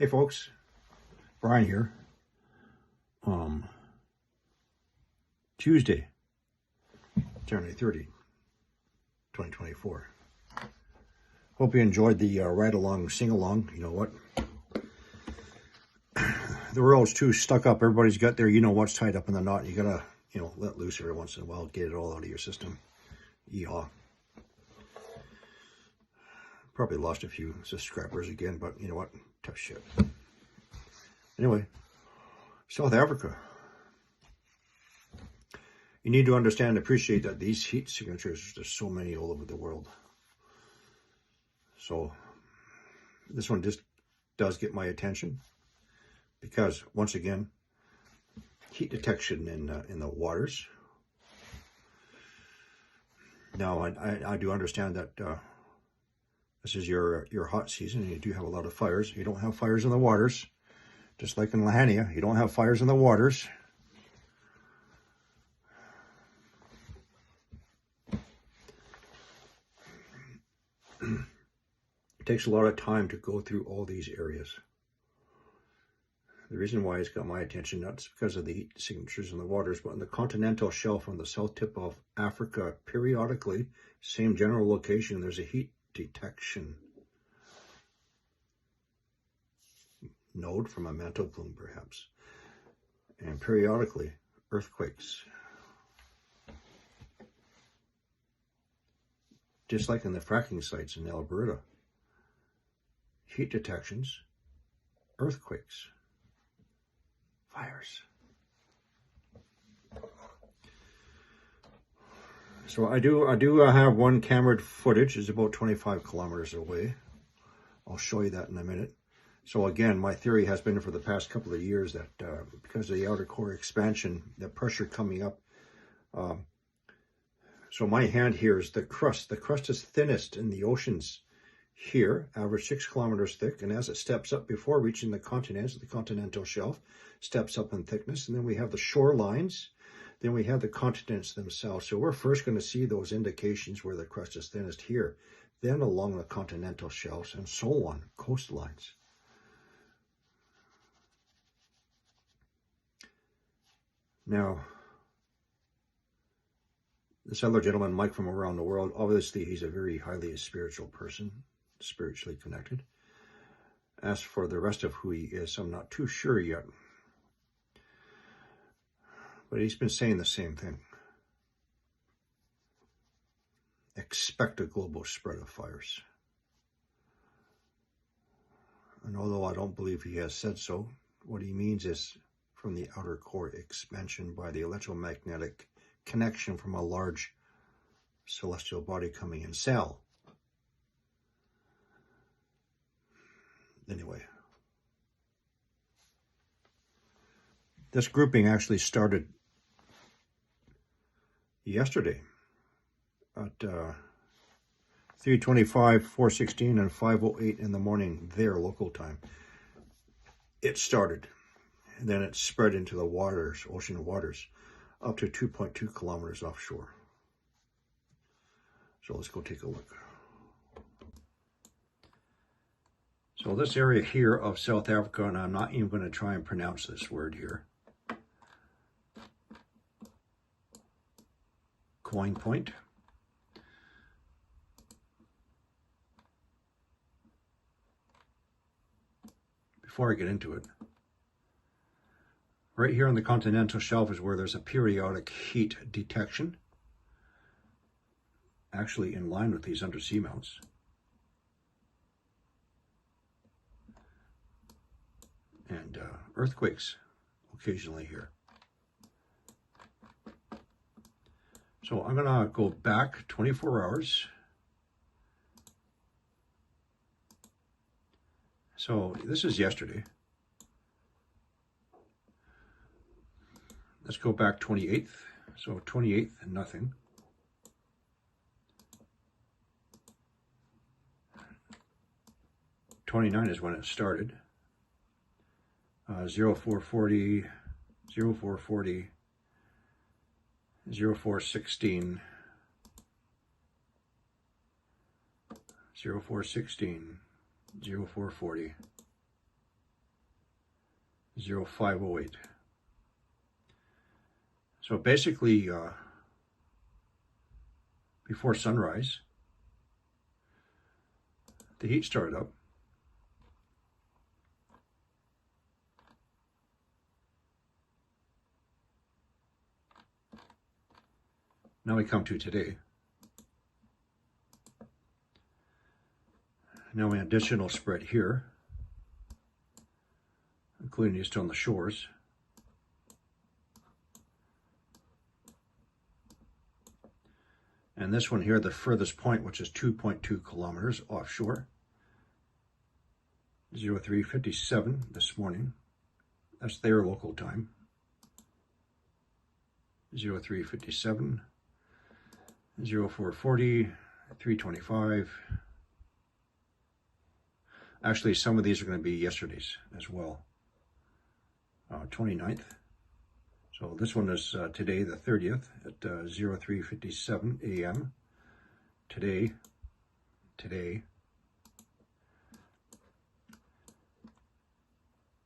Hey folks, Brian here. Tuesday, January 30, 2024. Hope you enjoyed the ride-along, sing-along. You know what? The world's too stuck up. Everybody's got their you-know-what's tied up in the knot. You gotta, let loose every once in a while. Get it all out of your system. Yeehaw. Probably lost a few subscribers again, but you know what? Tough shit. Anyway, South Africa. You need to understand and appreciate that these heat signatures, there's so many all over the world. So this one just does get my attention because, once again, heat detection in the waters. Now, I do understand that this is your hot season and you do have a lot of fires. You don't have fires in the waters, just like in Lahania. You don't have fires in the waters. It takes a lot of time to go through all these areas. The reason why it's got my attention, not just because of the heat signatures in the waters, but in the continental shelf on the south tip of Africa, periodically, same general location, there's a heat detection node from a mantle plume, perhaps. And periodically, earthquakes. Just like in the fracking sites in Alberta. Heat detections, earthquakes, fires. So I do have one camera footage. It's about 25 kilometers away. I'll show you that in a minute. So again, my theory has been for the past couple of years that because of the outer core expansion, the pressure coming up. So my hand here is the crust. The crust is thinnest in the oceans here, average 6 kilometers thick, and as it steps up before reaching the continents, the continental shelf steps up in thickness, and then we have the shorelines, then we have the continents themselves. So we're first going to see those indications where the crust is thinnest here, then along the continental shelves, and so on, coastlines. Now, this other gentleman, Mike from around the world, obviously he's a very highly spiritual person, spiritually connected. As for the rest of who he is, I'm not too sure yet. But he's been saying the same thing. Expect a global spread of fires. And although I don't believe he has said so, what he means is from the outer core expansion by the electromagnetic connection from a large celestial body coming in cell. Anyway, this grouping actually started yesterday at 3:25, 4:16, and 5:08 in the morning, their local time. It started, and then it spread into the waters, ocean waters, up to 2.2 kilometers offshore. So let's go take a look. So this area here of South Africa, and I'm not even going to try and pronounce this word here. Coin Point. Before I get into it, right here on the continental shelf is where there's a periodic heat detection, actually in line with these undersea mounts. And earthquakes occasionally here. So I'm gonna go back 24 hours. So this is yesterday. Let's go back 28th. So 28th, nothing. 29 is when it started. 0440, 0440, 0416, 0416, 0440, 0508. So basically, before sunrise, the heat started up. Now we come to today. Now an additional spread here, including just on the shores. And this one here, the furthest point, which is 2.2 kilometers offshore. 0357 this morning. That's their local time. 0357, 0440, 325. Actually, some of these are going to be yesterday's as well. 29th. So this one is today, the 30th, at 0357 a.m. Today.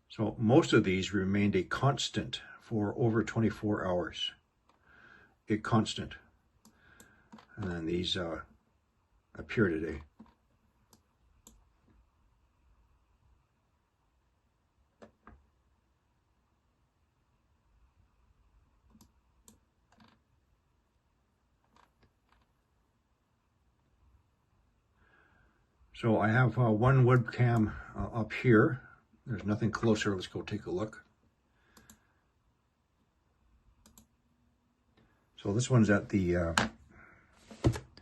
So most of these remained a constant for over 24 hours. A constant. And then these appear today. So I have one webcam up here. There's nothing closer. Let's go take a look. So this one's at the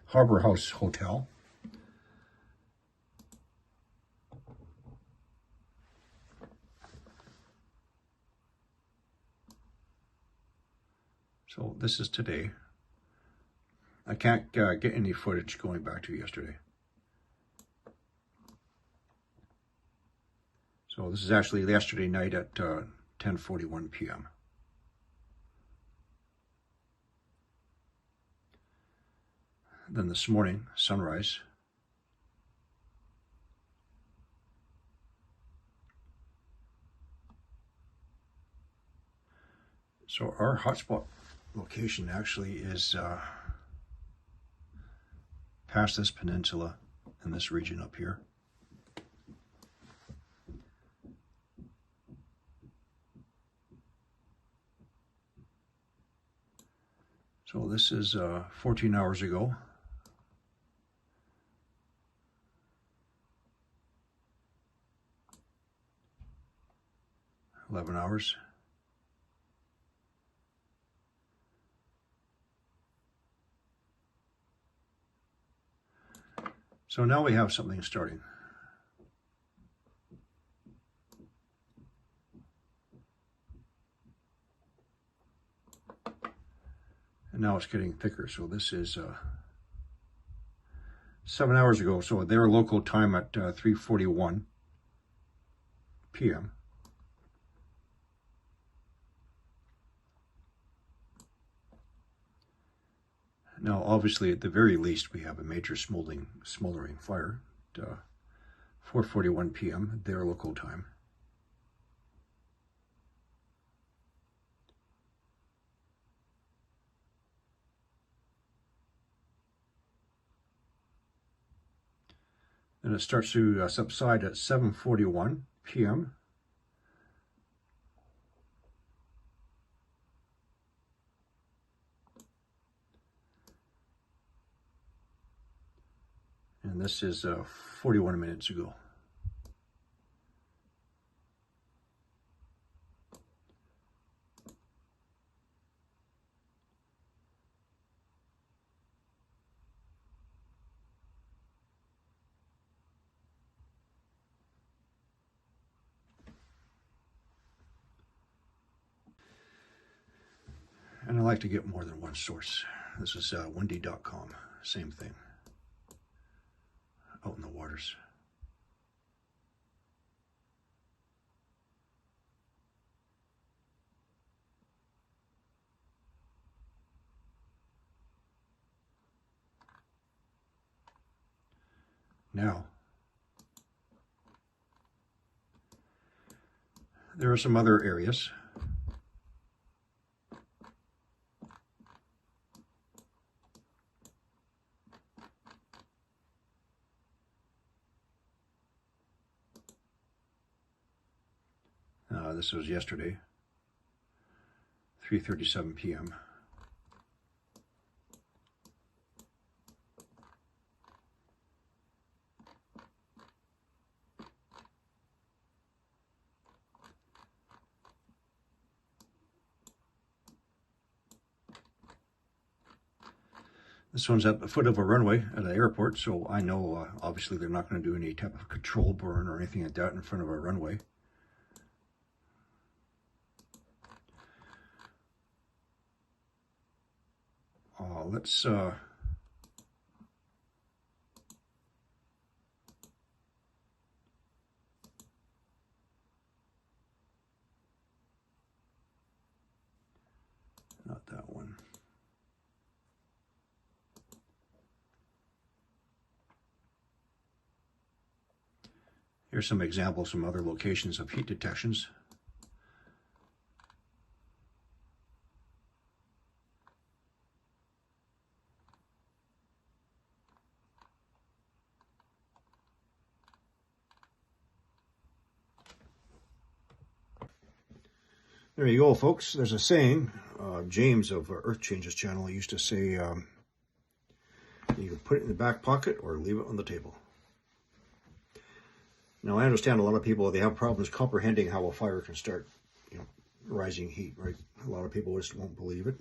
Harbor House Hotel. So this is today. I can't get any footage going back to yesterday. So this is actually yesterday night at 10:41 p.m. Then this morning, sunrise. So our hotspot location actually is past this peninsula in this region up here. So this is 14 hours ago. $11 hours. So now we have something starting. And now it's getting thicker. So this is 7 hours ago. So their local time at 3:41 p.m. Now, obviously, at the very least, we have a major smoldering fire at 4:41 p.m. their local time. And it starts to subside at 7:41 p.m. And this is 41 minutes ago. And I like to get more than one source. This is windy.com, same thing, out in the waters. Now, There are some other areas. This was yesterday, 3:37 p.m. This one's at the foot of a runway at an airport, so I know obviously they're not going to do any type of control burn or anything like that in front of a runway. Let's not that one. Here's some examples from other locations of heat detections. There you go, folks. There's a saying, James of Earth Changes channel used to say, you can put it in the back pocket or leave it on the table. Now, I understand a lot of people, they have problems comprehending how a fire can start, rising heat, right? A lot of people just won't believe it.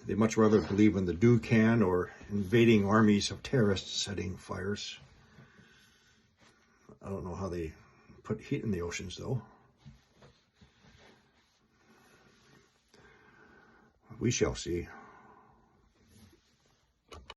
They much rather believe in the Dukan or invading armies of terrorists setting fires. I don't know how they put heat in the oceans, though. We shall see.